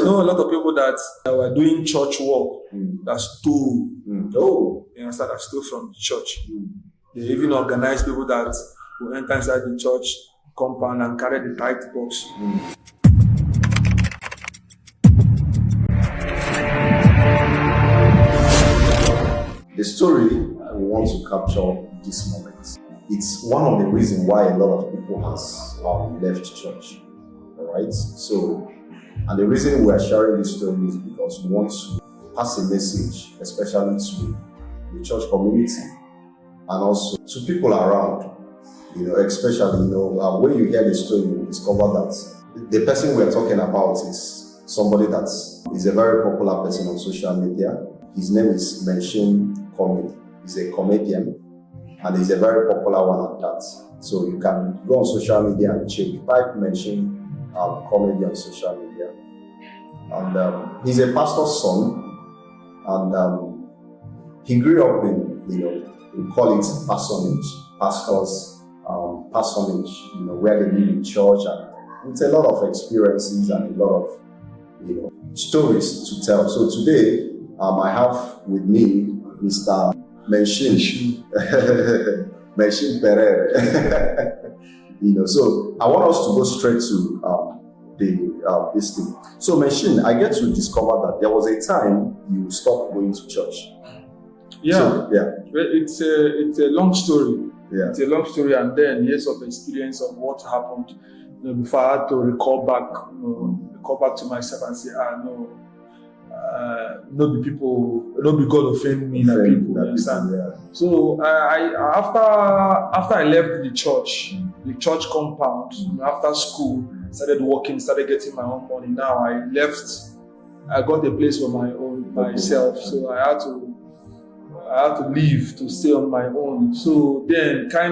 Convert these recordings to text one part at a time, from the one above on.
I know a lot of people that were doing church work that stole. Oh. You understand? That stole from the church. They even organize people that will enter inside the church compound and carry the tithe box. The story I want to capture this moment. It's one of the reasons why a lot of people has left church. All right. So, and the reason we are sharing this story is because we want to pass a message, especially to the church community and also to people around. Especially when you hear the story, you discover that the person we are talking about is somebody that is a very popular person on social media. His name is Mention Comedy. He's a comedian and he's a very popular one at that. So you can go on social media and check, type Mention Comedy on social media. And he's a pastor's son, and he grew up in, we call it parsonage, parsonage, where they live in church, and with a lot of experiences and a lot of, stories to tell. So today, I have with me Mr. Mention Pereira. So I want us to go straight to this thing. So Mention, I get to discover that there was a time you stopped going to church. Yeah, so, it's a long story. Yeah. It's a long story, and then years of experience of what happened. Before I had to recall back to myself and say, no be people, no be God offend me, that people, understand? Yeah. So after I left the church compound, after school, started working, started getting my own money. Now I got a place for my own myself, so I had to leave to stay on my own. So then I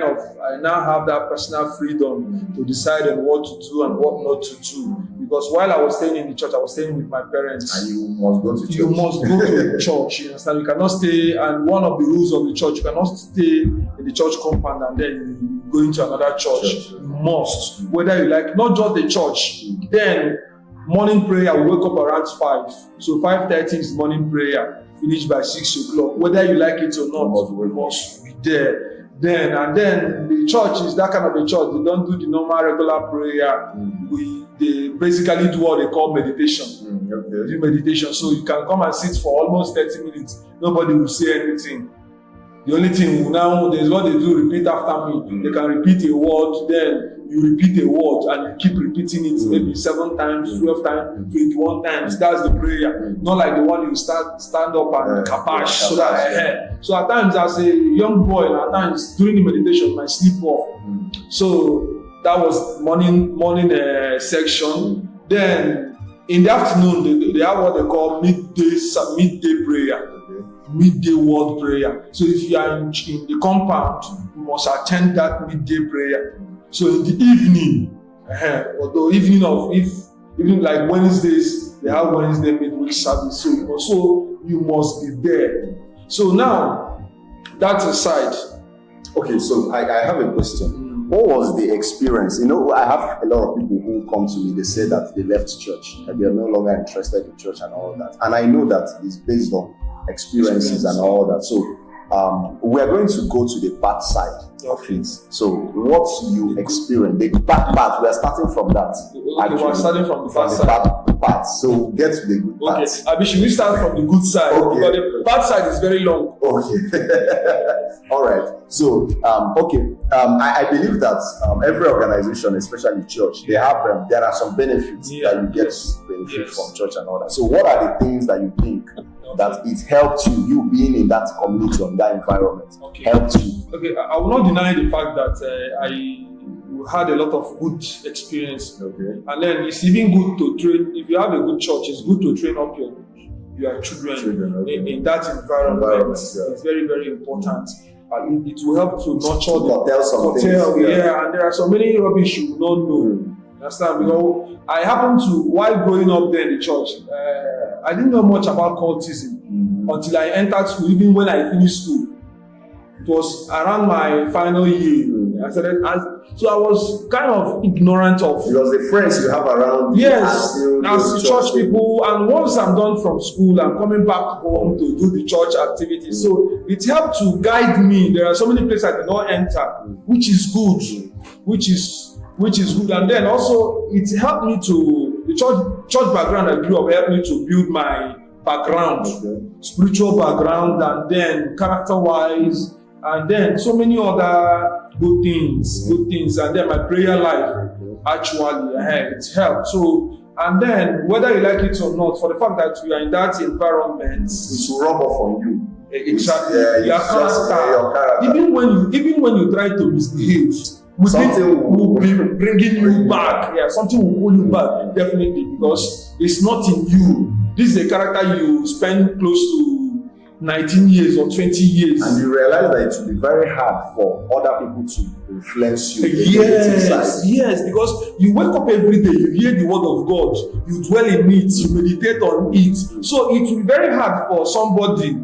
now have that personal freedom to decide on what to do and what not to do. Because while I was staying in the church, I was staying with my parents. And you must go to church. You must go to church, you understand? You cannot stay, and one of the rules of the church, you cannot stay in the church compound and then you go into another church. You must, whether you like, not just the church. Then morning prayer, we wake up around 5. So 5:30 is morning prayer. Finish by 6 o'clock. Whether you like it or not, we must be there. Then the church is that kind of a church. They don't do the normal regular prayer. They basically do what they call meditation. Okay. Do meditation. So you can come and sit for almost 30 minutes. Nobody will say anything. The only thing now is what they do, repeat after me. They can repeat a word, then you repeat a word and you keep repeating it maybe 7 times, 12 times, 21 times. That's the prayer. Not like the one you stand up and kapash. So at times as a young boy, at times during the meditation, I sleep off. So that was morning section. Then in the afternoon, they have what they call midday prayer. Midday word prayer. So if you are in the compound, you must attend that midday prayer. So in the evening, although evening like Wednesdays, they have Wednesday midweek service. So you must be there. So now, that's aside. Okay, so I have a question. What was the experience? I have a lot of people who come to me, they say that they left church, that they are no longer interested in church and all that. And I know that it's based on experiences and all that. So we are going to go to the bad side of it. So what you experience, the bad part, we are starting from that. Okay, we're starting from the bad side. Bad part. So get to the good part. Okay, Abi, should we start from the good side? Okay. Because the bad side is very long. Okay. All right. So, I believe that every organization, especially church, they have there are some benefits that you get to benefit from church and all that. So, what are the things that you think that it helped you being in that community, in that environment, helped you? Okay, I will not deny the fact that I had a lot of good experience. Okay. And then it's even good to train. If you have a good church, it's good to train up your children in that environment. It's very, very important. And it will help to nurture and there are so many rubbish you will not know. Understand? Because I happened to, while growing up there in the church, I didn't know much about cultism until I entered school. Even when I finished school, it was around my final year. So I was kind of ignorant of. Because the friends you have around you Yes, as church people, and once I'm done from school, I'm coming back home to do the church activities. So it helped to guide me. There are so many places I did not enter, which is good, which is good. And then also it helped me to the church background I grew up helped me to build my background, spiritual background, and then character-wise, and then so many other good things, and then my prayer life actually it helped. So, and then whether you like it or not, for the fact that you are in that environment, it will rub off on you. Exactly. Your character. Even when you try to misbehave, something will be bringing you back. Yeah, something will pull you back, definitely, because it's not in you. This is a character you spend close to 19 years or 20 years. And you realize that it will be very hard for other people to influence you. Yes, because you wake up every day, you hear the word of God, you dwell in it, you meditate on it. So it will be very hard for somebody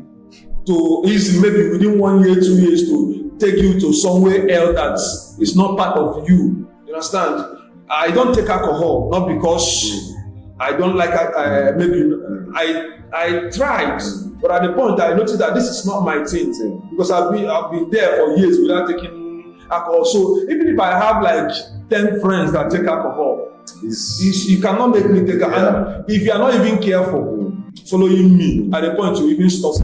to easily, maybe within 1 year, 2 years, to take you to somewhere else that is not part of you. You understand? I don't take alcohol, not because I don't like I tried, but at the point I noticed that this is not my thing, because I've been there for years without taking alcohol. So even if I have like 10 friends that take alcohol, you cannot make me take alcohol. And if you are not even careful following me, at the point you even stop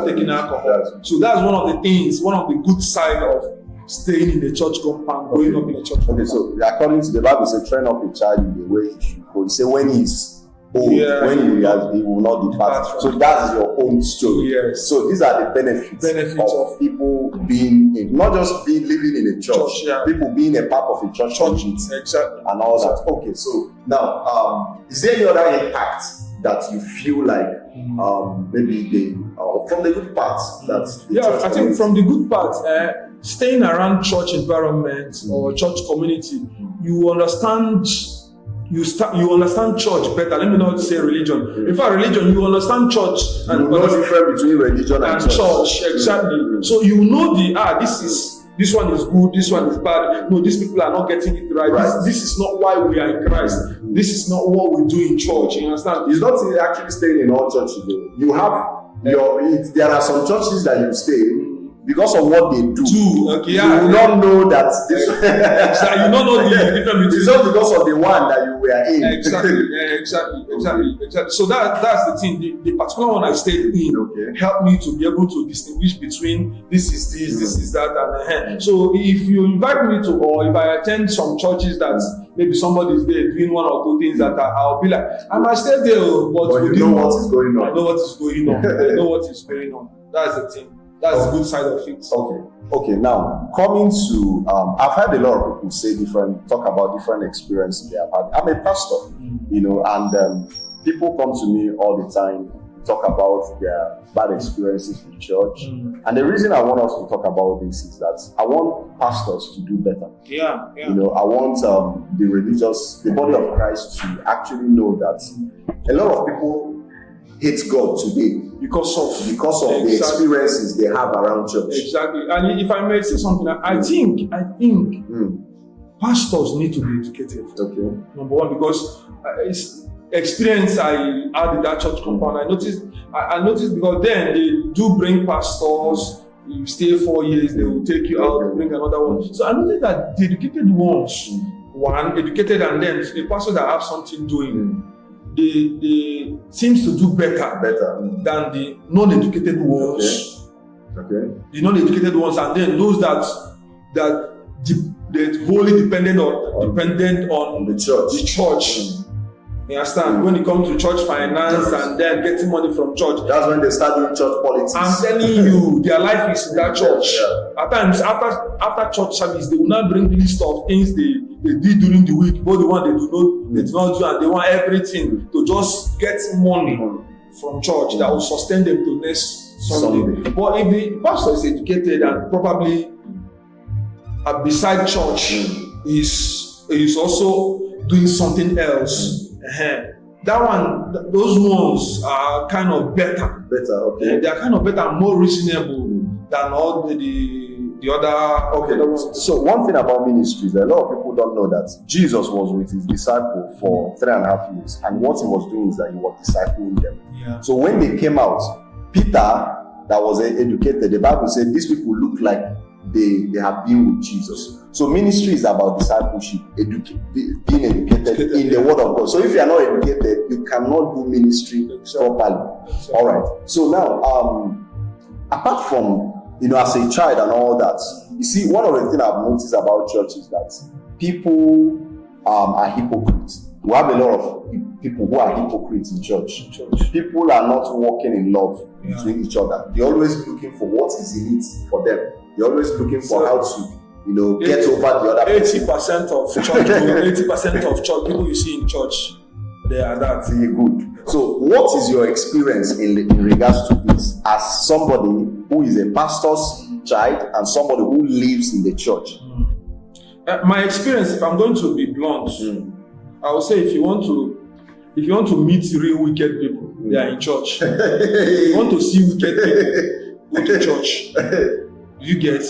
taking alcohol. So that's one of the things, one of the good side of staying in the church compound, growing up in a church compound. So according to the Bible, say train up a child in the way he should go. He say when he's old, when he will not depart. So that's your own story. Yes. So these are the benefits of people being not just living in a church, people being a part of a church exactly, and all that. Okay, so now is there any other impact that you feel like maybe from the good parts that I think from the good parts, staying around church environment or church community, you understand church better. Let me not say religion. In fact, religion, you understand church, and you know the difference between religion and church. Exactly. So you know this one is good, this one is bad. No, these people are not getting it right. This is not why we are in Christ. This is not what we do in church. You understand? It's not actually staying in all churches. You have there are some churches that you stay because of what they do. You will not know that this. Exactly. You don't know the difference between. It's not because of the one that you were in. Exactly. So that's the thing. The particular one I stayed in helped me to be able to distinguish between this is this, this is that, and so if you invite me to, or if I attend some churches that maybe somebody is there doing one or two things that I'll be like, I might stay there, but you know what is going on. I know what is going on. I know what is going on. That's the thing. That's the good side of it. Okay. Now coming to, I've heard a lot of people talk about different experiences they have had. I'm a pastor, and people come to me all the time to talk about their bad experiences with church. And the reason I want us to talk about this is that I want pastors to do better. I want the body of Christ to actually know that a lot of people hate God today because of the experiences they have around church. Exactly. And if I may say something, I think pastors need to be educated. Okay. Number one, because it's experience I had in that church compound. I noticed because then they do bring pastors. You stay 4 years, they will take you out, bring another one. So I noticed that the educated ones, educated, and then the pastors that have something doing. They seems to do better than the non-educated ones. Okay. The non-educated ones, and then those that they're wholly dependent on the church. You understand? When it comes to church finance and then getting money from church, that's when they start doing church politics. I'm telling you, their life is in that church. At times, after church service, they will not bring list of things they did during the week, but the one they do not do, and they want everything to just get money from church that will sustain them to next Sunday. But if the pastor is educated and probably beside church is also doing something else, those ones are kind of better. Okay. They are kind of better and more reasonable than all the the other. Okay, so one thing about ministries, a lot of people don't know that Jesus was with his disciples for 3.5 years, and what he was doing is that he was discipling them. Yeah. So when they came out, Peter, that was educated, the Bible said these people look like they have been with Jesus. So ministry is about discipleship, being educated in the word of God. So if you are not educated, you cannot do ministry properly. All right. So now, apart from, as a child and all that, you see, one of the things I've noticed about church is that people are hypocrites. We have a lot of people who are hypocrites in church. People are not walking in love between each other. They're always looking for what is in it for them. They're always looking for how to, get over the other 80% of church, 80% of church people you see in church, they are that. Really good. So, what is your experience in regards to this, as somebody who is a pastor's child and somebody who lives in the church? My experience, if I'm going to be blunt, I would say if you want to meet real wicked people, they are in church. If you want to see wicked people, go to church. You get?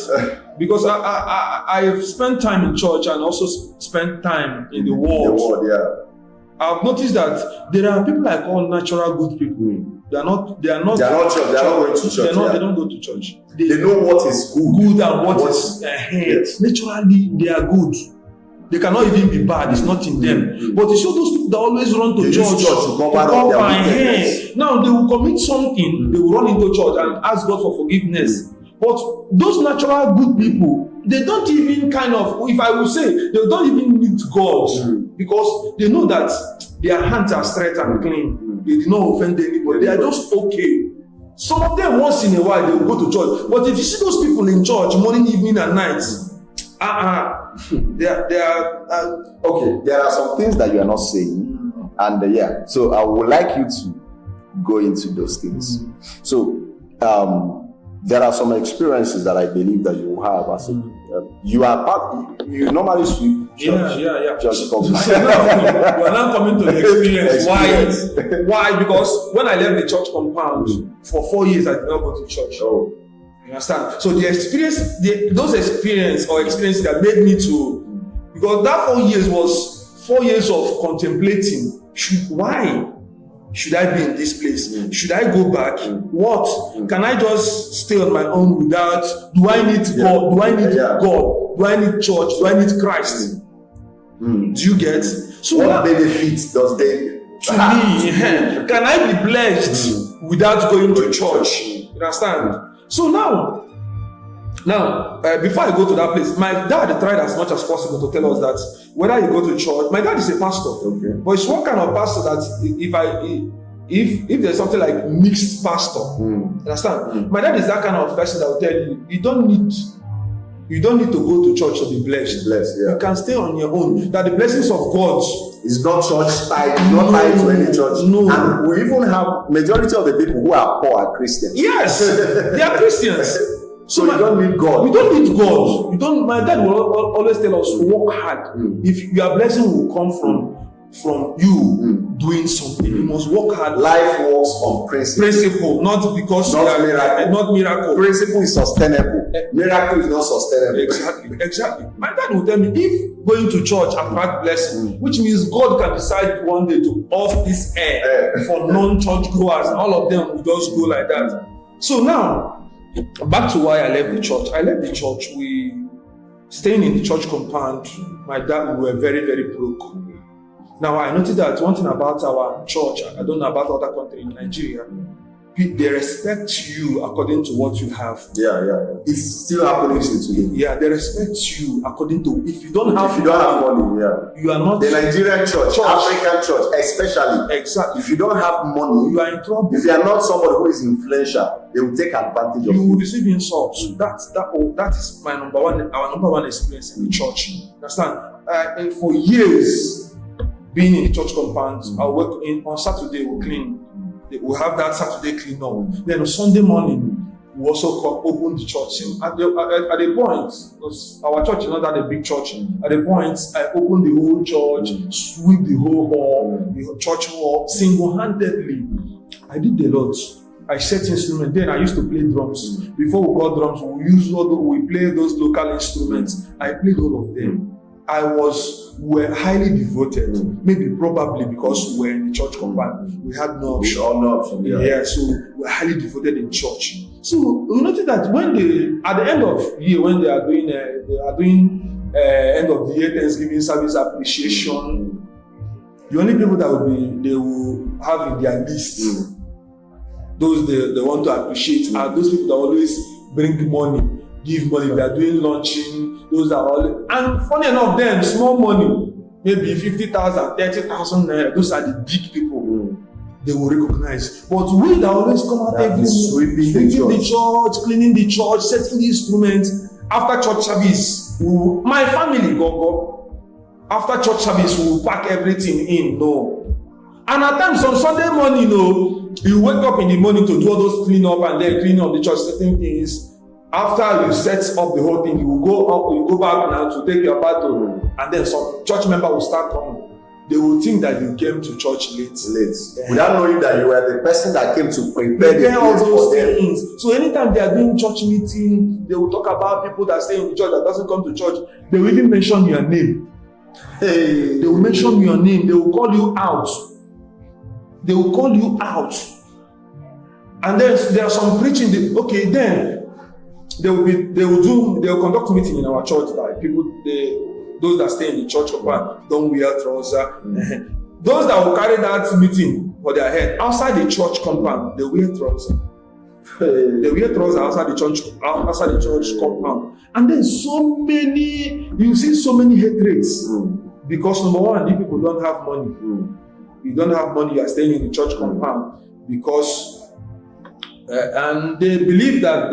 Because I have spent time in church and also spent time in the world. I've noticed that there are people I call natural good people. They are not going to church. They don't go to church. They know what is good and what is ahead. Naturally, they are good. They cannot even be bad. It's not in them. But you see those people that always run to church to cover their wickedness. Now they will commit something. They will run into church and ask God for forgiveness. But those natural good people, they don't even if I will say, they don't even need God because they know that their hands are straight and clean. They did not offend anybody. They are just okay. Some of them, once in a while, they will go to church. But if you see those people in church morning, evening, and night, they are okay. There are some things that you are not saying, and so I would like you to go into those things. So, there are some experiences that I believe that you have as you normally sweep church. Church we're now coming to the experience. Why? Because when I left the church compound for 4 years, I did not go to church. You understand? So the experience, those experiences that made me to, because that 4 years was 4 years of contemplating. Why should I be in this place? Should I go back? What? Can I just stay on my own without? Do I need God? Do I need God? Do I need church? Do I need Christ? Do you get? So what benefits does they to me? Can I be blessed without going to church? You understand? So now, before I go to that place, my dad tried as much as possible to tell us that whether you go to church, my dad is a pastor, but it's one kind of pastor that if there's something like mixed pastor, understand? My dad is that kind of person that will tell you, you don't need to go to church to be blessed. You can stay on your own. That the blessings of God is not church tied, not tied to any church. No. And we even have majority of the people who are poor are Christians. Yes, they are Christians. So you don't need God. We don't need God. My dad will always tell us, work hard. If your blessing will come from you doing something, you must work hard. Life works on principle, not because miracle. Not miracle. Principle is sustainable. Miracle is not sustainable. Exactly. My dad will tell me, if going to church attract blessing, which means God can decide one day to off this air for non-church goers, all of them will just go like that. So now, back to why I left the church. We staying in the church compound. My dad, we were very, very broke. Now I noticed that one thing about our church, I don't know about other countries in Nigeria, they respect you according to what you have. It's still happening today. They respect you according to if you don't have money. You are not the Nigerian church, African church, especially. Exactly. If you don't have money, you are in trouble. If you are not somebody who is influential, they will take advantage of you. You will receive insults. That is our number one experience in the church. Understand? For years, being in the church compound, I'll work on Saturday. We'll clean. We'll have that Saturday clean up. Then on Sunday morning, we also open the church. At the point, because our church is not that a big church. At the point, I opened the whole church, sweep the whole hall, the church hall, single-handedly. I did a lot. I set instruments. Then I used to play drums. Before we got drums, we play those local instruments. I played all of them. We're highly devoted. Maybe probably because we're in the church compound. We had no option. Yeah, so we're highly devoted in church. So we noticed that at the end of year, when they are doing end of the year Thanksgiving service appreciation, the only people that they will have in their list, those they want to appreciate, are those people that always bring money, give money. They are doing launching. Those are all, and funny enough, them small money, maybe 50,000, 30,000 naira. Those are the big people. They will recognize. But we that always come out every sweeping the church, cleaning the church, setting the instruments. After church service, my family go. After church service, we will pack everything in. No. And at times on Sunday morning, you wake up in the morning to do all those clean up and then clean up the church, certain things. After you set up the whole thing, you will go back now to take your battle, and then some church member will start coming. They will think that you came to church late. Without knowing that you were the person that came to prepare all those things. So anytime they are doing church meeting, they will talk about people that stay in the church that doesn't come to church. They will even mention your name. They will mention your name. They will call you out. And then there are some preaching. Then they will conduct meeting in our church, like people, those that stay in the church compound don't wear trousers. Those that will carry that meeting for their head outside the church compound, they wear trousers. They wear trousers outside the church compound. And then you see so many hatreds. Because number one, these people don't have money. You don't have money, you are staying in the church compound. Because and they believe that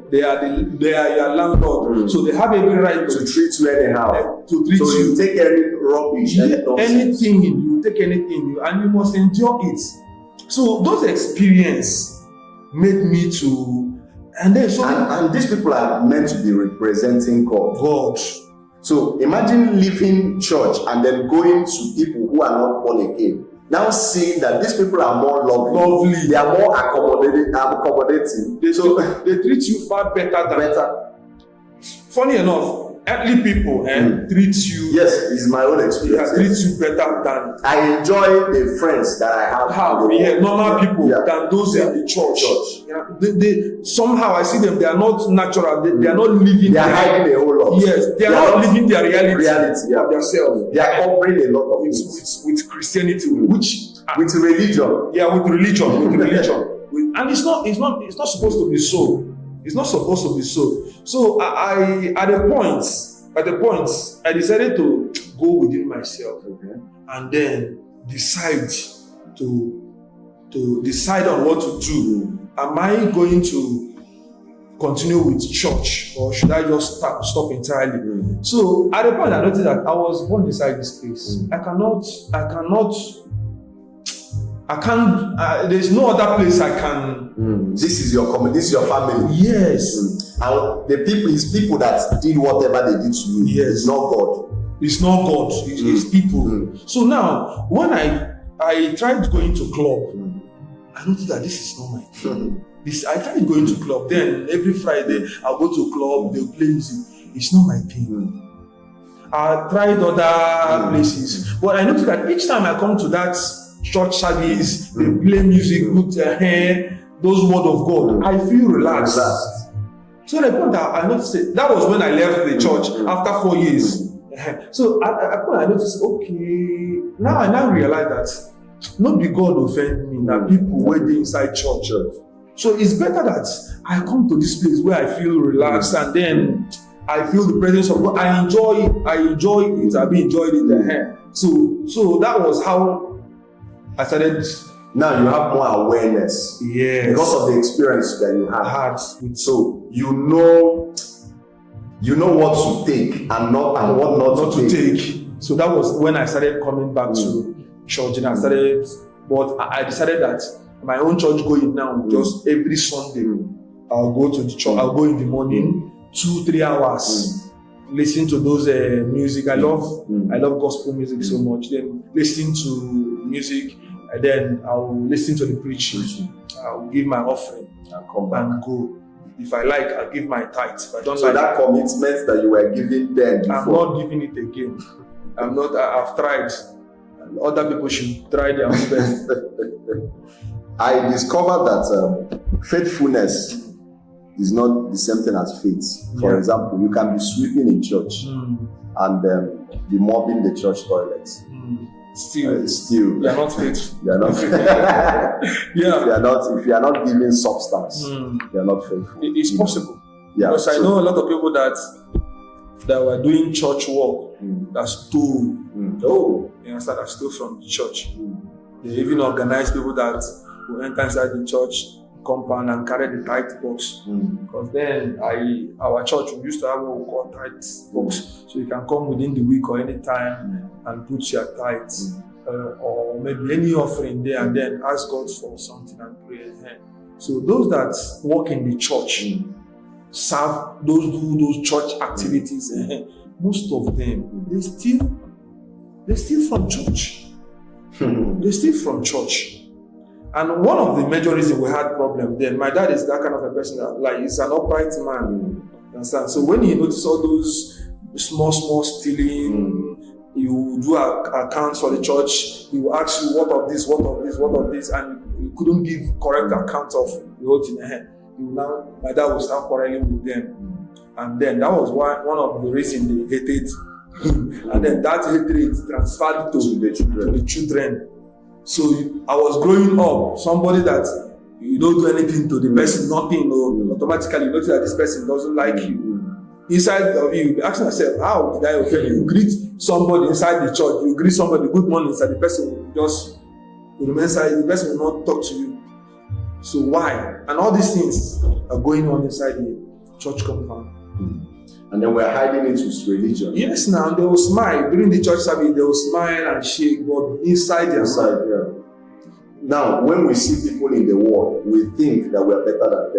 they are your landlord, so they have every right to treat you anyhow. You take any rubbish, anything you take anything, and you must endure it. So those experiences made me to, and these people are meant to be representing God. So imagine leaving church and then going to people who are not born again. Now seeing that these people are more lovely, they are more accommodating. They treat you far better. Funny enough, earthly people treat you. Yes, it's my own experience. Treat you better than. I enjoy the friends that I have. Normal people than those in the church. They somehow I see them. They are not natural. They are not living. They are hiding a whole lot. Yes, they are not living their reality of themselves. They are covering a lot of things with Christianity, with religion. Yeah, with religion. And it's not supposed to be so. It's not supposed to be so. So at the point, I decided to go within myself, and then decide on what to do. Am I going to continue with church, or should I just stop entirely? So at the point, I noticed that I was born inside this place. I can't. There's no other place I can. This is your community. This is your family. Yes. And the people is people that did whatever they did to you. Yes. It's not God. It's not God. It's people. So now, when I tried going to club, I noticed that this is not my thing. I tried going to club. Then every Friday I'll go to club. They'll play music. It's not my thing. I tried other places, but I noticed that each time I come to that church service, they play music, put their hair, those word of God, I feel relaxed. So the point that I noticed, that was when I left the church after 4 years. So I noticed, okay, now I realize that not be God offend me, that people were inside church. So it's better that I come to this place where I feel relaxed, and then I feel the presence of God. I enjoy it. I've been enjoying it. So that was how I started. Now you have more awareness. Yes. Because of the experience that you have had. So you know what to take and what not to take. So that was when I started coming back to church, and I decided that my own church going now, just every Sunday, I'll go to the church. I'll go in the morning, 2-3 hours, listen to those music. I love gospel music so much. Then listening to music. and then I'll listen to the preaching. I'll give my offering And come back. and go. If I like, I'll give my tithe. If I don't So like, that commitment that you were giving then I'm before. not giving it again. I've tried. Other people should try their own best. I discovered that faithfulness is not the same thing as faith. For Yeah. example, you can be sweeping in church and be mopping the church toilets. Still, Still, you are not faithful. you are not. Yeah. If you are not giving substance, you are not faithful. It's possible. Yeah. Because I know a lot of people that were doing church work that stole. Oh. You understand? That stole from the church. They even organize people that will enter inside the church compound and carry the tithe box. Because then our church, we used to have what we call tithe box. So you can come within the week or any time and put your tithes or maybe any offering there and then ask God for something and pray. So those that work in the church, serve, do those church activities, most of them, they steal from church. They steal from church. And one of the major reasons we had problem then, my dad is that kind of a person that, like, he's an upright man. You understand? So when he noticed all those small stealing, you do accounts for the church, he will ask you what of this, and you couldn't give correct account of the whole thing. My dad will start quarreling with them. And then that was one of the reasons they hated him. And then that hatred transferred to the children. So I was growing up, somebody that you don't do anything to the person, nothing, automatically you notice that this person doesn't like you. Inside of you, you be asking yourself, how did I offend you? You greet somebody inside the church, you greet somebody, good morning, inside the person will just remain silent, the person will not talk to you. So why? And all these things are going on inside the church compound. And then we're hiding it with religion. Yes, now they will smile. During the church service, they will smile and shake, but inside their mind. Yeah. Now, when we see people in the world, we think that we are better than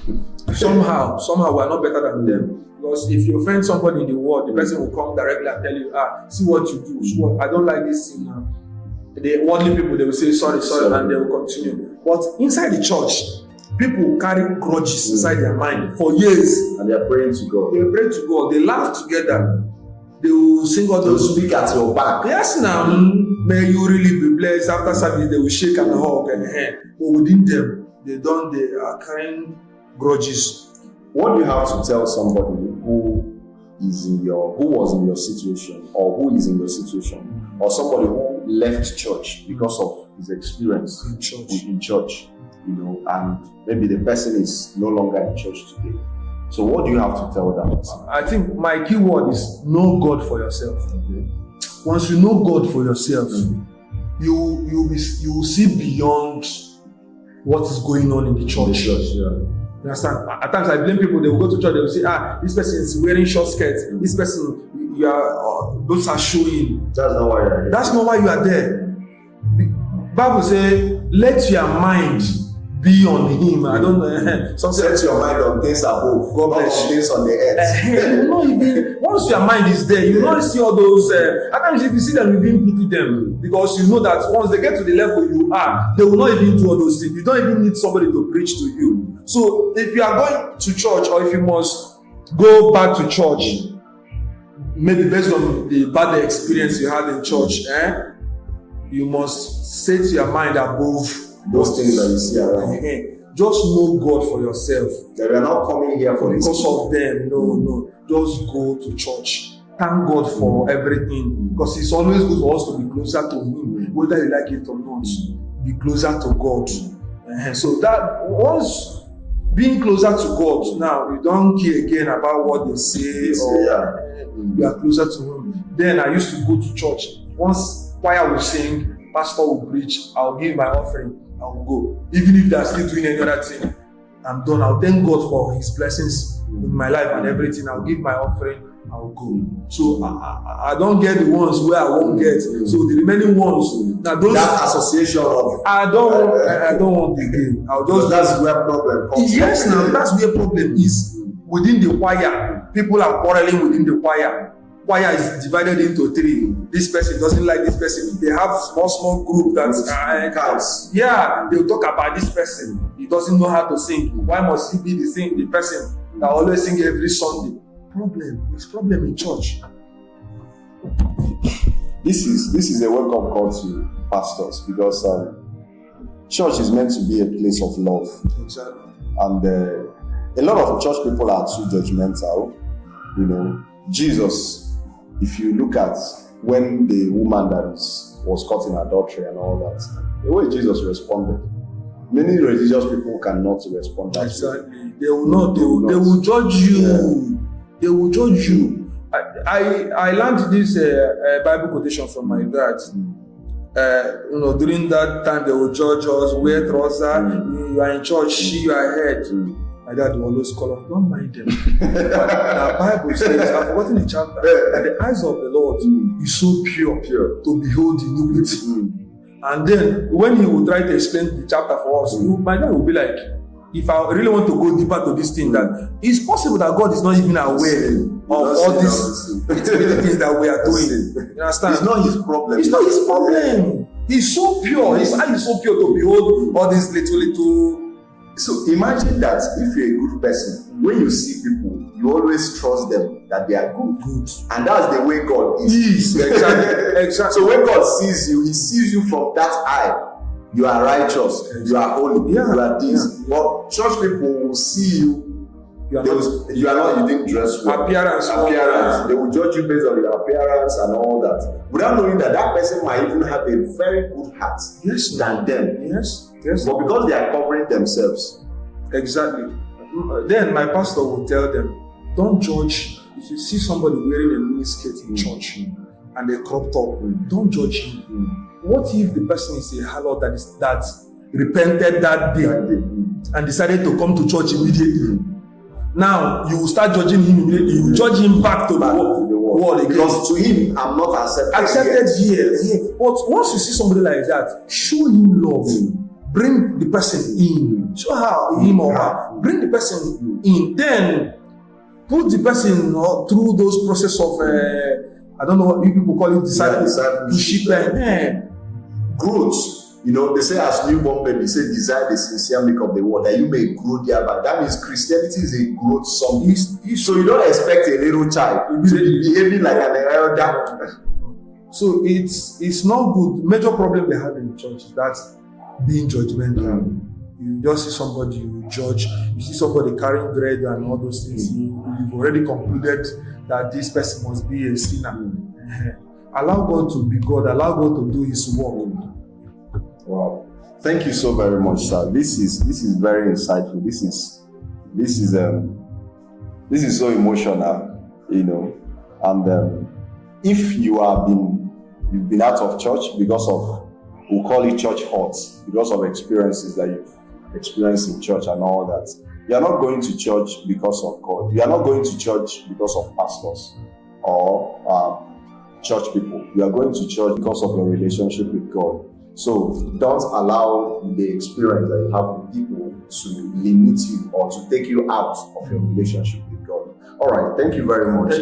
them. Somehow we are not better than them. Because if you offend somebody in the world, the person will come directly and tell you, see what you do. See what, I don't like this thing now. The worldly people, they will say sorry, and they will continue. But inside the church, people carry grudges inside their mind for years. And they are praying to God. They pray to God. They laugh together. They will sing all those. Speak at your back. Yes, now, may you really be blessed. After service, they will shake and hug and hand. But within them, they are carrying grudges. What do you have to tell somebody who was in your situation, or who is in your situation, or somebody who left church because of his experience in church, and maybe the person is no longer in church today? So what do you have to tell them? I think my key word is know God for yourself. Okay. Once you know God for yourself, you will see beyond what is going on in the church. You understand? At times I blame people. They will go to church. They will say, this person is wearing short skirts. This person, those are showing. That's not why you are here. That's not why you are there. The Bible says, let your mind be on him. I don't know. Set your mind on things above, not on things on the earth. Once your mind is there, you don't see all those. At times, if you see them, you even pity them, because you know that once they get to the level you are, they will not even do all those things. You don't even need somebody to preach to you. So, if you are going to church, or if you must go back to church, maybe based on the bad experience you had in church, you must set your mind above those things that you see around. Just know God for yourself. That we are not coming here for because of them. No. Just go to church. Thank God for everything. Because it's always good for us to be closer to Him, whether you like it or not. Be closer to God. So that once being closer to God, now you don't care again about what they say or you are closer to Him. Then I used to go to church. Once choir will sing, pastor will preach, I'll give my offering. I'll go. Even if they are still doing any other thing, I'm done. I'll thank God for His blessings in my life and everything. I'll give my offering. I'll go. So I don't get the ones where I won't get. So the remaining ones, now those that association of I don't want again. I'll just. That's where problem comes. Yes, now that's where problem is. Within the choir, people are quarreling within the choir. choir is divided into 3. This person doesn't like this person. They have small group that's they'll talk about this person. He doesn't know how to sing. Why must he be the person that always sing every Sunday? It's problem in church. This is a wake-up call to pastors, because church is meant to be a place of love. Exactly. And a lot of church people are too judgmental. Jesus, if you look at when the woman that was caught in adultery and all that, the way Jesus responded, many religious people cannot respond that way. Exactly. They will not. They will judge you. Yeah. They will judge you. I learned this Bible quotation from my dad. During that time they will judge us, wear trousers, you are in church, you are ahead. My dad will always call us, don't mind them. The Bible says, I've forgotten the chapter, that the eyes of the Lord is so pure to behold iniquity. And then when he will try to explain the chapter for us, my dad will be like, if I really want to go deeper to this thing, that it's possible that God is not even aware of all these things that we are doing. You understand? It's not his problem. It's not his problem. He's so pure. His eye is so pure to behold all these little. So imagine that if you're a good person, when you see people, you always trust them that they are good. And that's the way God is. Exactly. So when God sees you, he sees you from that eye. You are righteous, you are holy, you are this. But church people will see you. You didn't dress well. Appearance. They will judge you based on your appearance and all that, without knowing that person might even have a very good heart than them. Yes. But because they are covering themselves. Exactly. Then my pastor will tell them, don't judge. If you see somebody wearing a miniskirt in church and a crop top, don't judge him. What if the person is a harlot that repented that day and decided to come to church immediately? Now you will start judging him immediately. You will judge him back to the world again. Because to him, I'm not accepted yet. But once you see somebody like that, show him love. Bring the person in. Show him or her. Bring the person in. Then put the person through those process of I don't know what you people call it, discipleship. Growth. They say as newborn baby, say desire the sincere milk of the word that you may grow thereby. That means Christianity is a growth something. So you don't expect a little child to be behaving like an elder. So it's not good. Major problem they have in church is that being judgmental. You just see somebody, you judge. You see somebody carrying dread and all those things. You've already concluded that this person must be a sinner. Allow God to be God. Allow God to do His work. Wow! Thank you so very much, sir. This is very insightful. This is so emotional, And if you've been out of church because of, we'll call it church hurt, because of experiences that you've experienced in church and all that, you are not going to church because of God. You are not going to church because of pastors or church people. You are going to church because of your relationship with God. So don't allow the experience that you have with people to limit you or to take you out of your relationship with God. All right, thank you very much.